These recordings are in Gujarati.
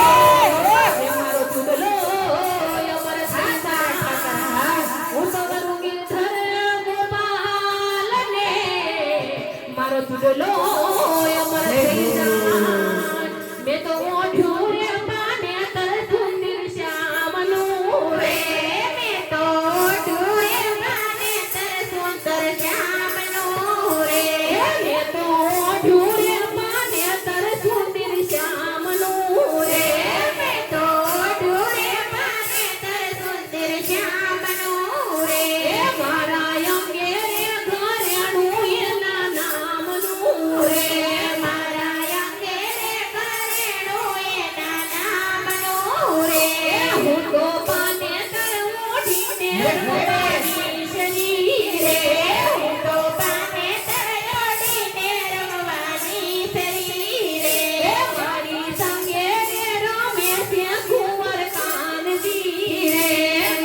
મારો ચૂડલો અમર સંસાર હું તો કરું ગિરધર ગોપાલને મારો ચૂડલો અમર સંસાર મેં તો ઓઢ્યું રે પાને તરતું શ્યામનું રે મેં તો ઓઢ્યું રે પાને તરતું શ્યામનું રે મેં તો ઓઢ્યું રે પાને તરતું શ્યામનું રે મેં તો ઓઢ્યું રે પાને તરતું શ્યામનું રે મારા અંગે રે ઘરેણું એના નામનું રે મારા અંગે રે ઘરેણું એના નામનું રે હું તો પાને તર ઓઢીને રમવાની શરી રે હું તો પાને તર ઓઢીને રમવાની શરી રે મારી સંગે રે રમે છે કુંવર કાનજી રે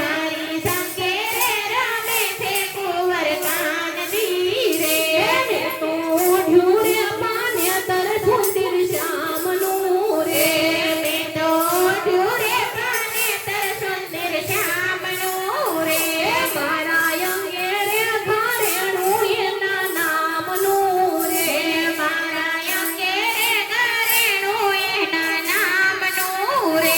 મારી સંગે રે રમે છે કુંવર કાનજી રે મેં તો ઓઢ્યું રે પાને તર સુંદર શ્યામનું રે મેં તો ઓઢ્યું રે પાને તર સુંદર શ્યામનું રે મારા અંગે રે ઘરેણું એના નામનું રે મારા અંગે રે ઘરેણું એના નામનું રે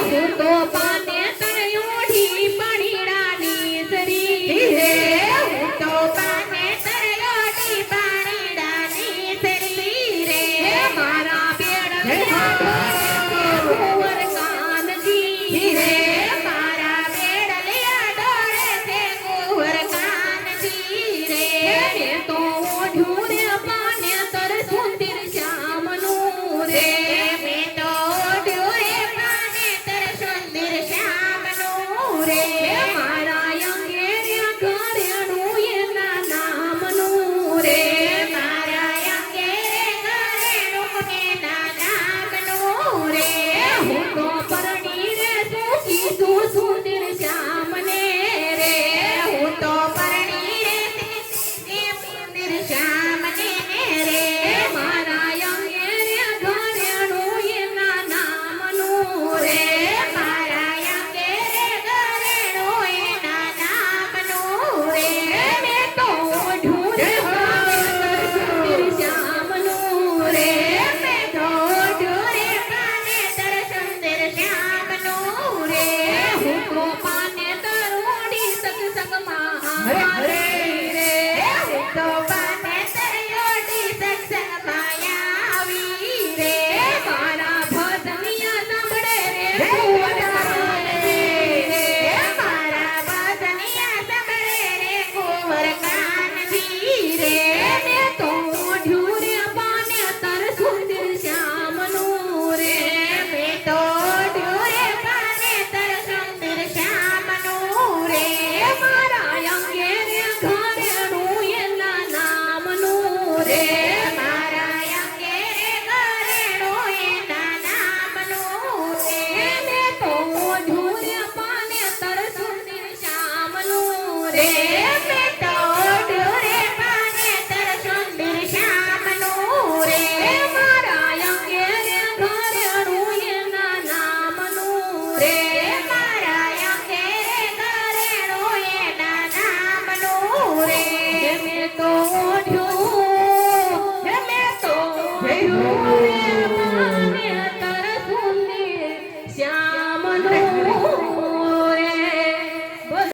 હું તો પાને તર ઓઢી પાણીડાની સરી રે હું તો પાને તર ઓઢી પાણીડાની સરી રે મારા કુંવર કાનજી રે મારા બેડલિયા ડોળે છે કુંવર કાનજી રે મેં તો ઓઢ્યું રે પાને તર સુંદર શ્યામનું રે મેં તો ઓઢ્યું રે પાને તર સુંદર શ્યામનું રે મારા અંગે રે ઘરેણું એના નામનું રે મારા અંગે રે ઘરેણું એના નામનું રે હું તો પરણી રે સુખી તું સુંદર શ્યામને રે હું તો પરણી રે સુંદર શ્યામને રે મારા અંગે રે ઘરેણું એના નામનું રે મારા અંગે રે ઘરેણું એના નામનું રે મેં તો ઓઢ્યું રે સુંદર શ્યામનું રે મેં તો ઓઢ્યું રે પાને તર સુંદર શ્યામનું રે હું તો પાને તર ઓઢી સત્સંગમાં રે હું તો પાને તર ઓઢી સત્સંગમાં આવી રે મારા ભજનિયા સાંભળે રે કુંવર કાનજી રે મારા ભજનિયા સાંભળે રે કુંવર કાનજી રે મેં તો ઓઢ્યું રે પાને તર સુંદર શ્યામનું રે મેં તો ઓઢ્યું રે પાને તર સુંદર શ્યામનું રે મારા અંગે રે ઘરેણું એના નામનું રે મારા અંગે રે ઘરેણું એના નામનું રે મેં તો ઓઢ્યું રે પાને તર સુંદર શ્યામનું રે